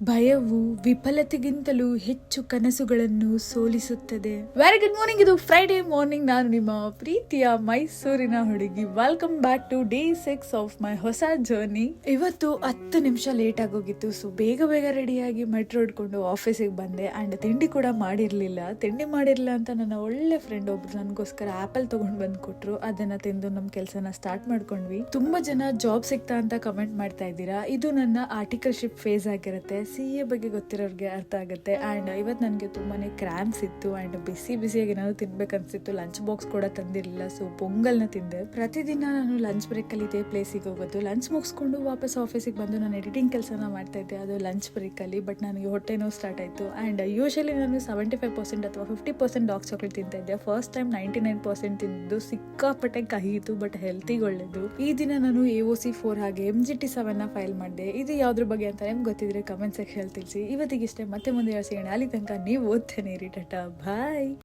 ಭಯವು ವಿಫಲತೆಗಿಂತಲೂ ಹೆಚ್ಚು ಕನಸುಗಳನ್ನು ಸೋಲಿಸುತ್ತದೆ. ವೆರಿ ಗುಡ್ ಮಾರ್ನಿಂಗ್, ಇದು ಫ್ರೈಡೇ ಮಾರ್ನಿಂಗ್. ನಾನು ನಿಮ್ಮ ಪ್ರೀತಿಯ ಮೈಸೂರಿನ ಹುಡುಗಿ. Welcome back to day 6 of my ಹೊಸ ಜರ್ನಿ. ಇವತ್ತು 10 ನಿಮಿಷ ಲೇಟ್ ಆಗೋಗಿತ್ತು. ಸೊ ಬೇಗ ರೆಡಿಯಾಗಿ ಮೆಟ್ರೋ ಹಿಡ್ಕೊಂಡು ಆಫೀಸಿಗೆ ಬಂದೆ. ಅಂಡ್ ತಿಂಡಿ ಕೂಡ ಮಾಡಿರ್ಲಿಲ್ಲ ಅಂತ ನನ್ನ ಒಳ್ಳೆ ಫ್ರೆಂಡ್ ಒಬ್ರು ನನಗೋಸ್ಕರ ಆಪಲ್ ತಗೊಂಡ್ ಬಂದ್ ಕೊಟ್ರು. ಅದನ್ನ ತಿಂದು ನಮ್ ಕೆಲ್ಸನ ಸ್ಟಾರ್ಟ್ ಮಾಡ್ಕೊಂಡ್ವಿ. ತುಂಬಾ ಜನ ಜಾಬ್ ಸಿಗ್ತಾ ಅಂತ ಕಮೆಂಟ್ ಮಾಡ್ತಾ ಇದ್ದೀರಾ. ಇದು ನನ್ನ ಆರ್ಟಿಕಲ್ಶಿಪ್ ಫೇಸ್ ಆಗಿರುತ್ತೆ. CA ಬಗ್ಗೆ ಗೊತ್ತಿರೋರ್ಗೆ ಅರ್ಥ ಆಗುತ್ತೆ. ಅಂಡ್ ಇವತ್ತು ನನಗೆ ತುಂಬಾನೇ ಕ್ರಾಂಪ್ಸ್ ಇತ್ತು ಅಂಡ್ ಬಿಸಿಯಾಗಿ ಏನಾದ್ರು ತಿನ್ಬೇಕನ್ಸಿತ್ತು. ಲಂಚ್ ಬಾಕ್ಸ್ ಕೂಡ ತಂದಿರಲಿಲ್ಲ. ಸೊ ಪೊಂಗಲ್ನ ತಿಂದೆ. ಪ್ರತಿದಿನ ನಾನು ಲಂಚ್ ಬ್ರೇಕ್ ಅಲ್ಲಿ ಇದೇ ಪ್ಲೇಸಿಗೆ ಹೋಗೋದು. ಲಂಚ್ ಮುಗಿಸ್ಕೊಂಡು ವಾಪಸ್ ಆಫೀಸಿಗೆ ಬಂದು ನಾನು ಎಡಿಟಿಂಗ್ ಕೆಲಸನ ಮಾಡ್ತಾ ಇದ್ದೆ, ಅದು ಲಂಚ್ ಬ್ರೇಕ್ ಅಲ್ಲಿ. ಬಟ್ ನನಗೆ ಹೊಟ್ಟೆ ನೋವು ಸ್ಟಾರ್ಟ್ ಆಯ್ತು. ಅಂಡ್ ಯೂಶಲಿ ನಾನು 75% ಅಥವಾ 50% ಡಾರ್ಕ್ ಚಾಕ್ಲೇಟ್ ತಿಂತಾ ಇದ್ದೆ. ಫಸ್ಟ್ ಟೈಮ್ 99% ತಿಂದಿದ್ದು. ಸಿಕ್ಕಾಪಟ್ಟೆ ಕಹಿಯಿತು, ಬಟ್ ಹೆಲ್ತಿಗೆ ಒಳ್ಳೇದು. ಈ ದಿನ ನಾನು AOC 4 ಹಾಗೆ MGT 7 ಫೈಲ್ ಮಾಡಿದೆ. ಇದು ಯಾವ್ದ್ರ ಬಗ್ಗೆ ಅಂತ ನಿಮ್ಗೆ ಗೊತ್ತಿದ್ರೆ ಕಮೆಂಟ್ ಸೆಕ್ಷನ್ ತಿಳಿಸಿ. ಇವತ್ತಿಗಿಷ್ಟೇ, ಮತ್ತೆ ಮುಂದೆ ಸಿಗೋಣ. ಅಲ್ಲಿ ತನಕ ನೀವು ಓದ್ತಾನೆ ಇರಿ. ಟಾಟಾ, ಬಾಯ್.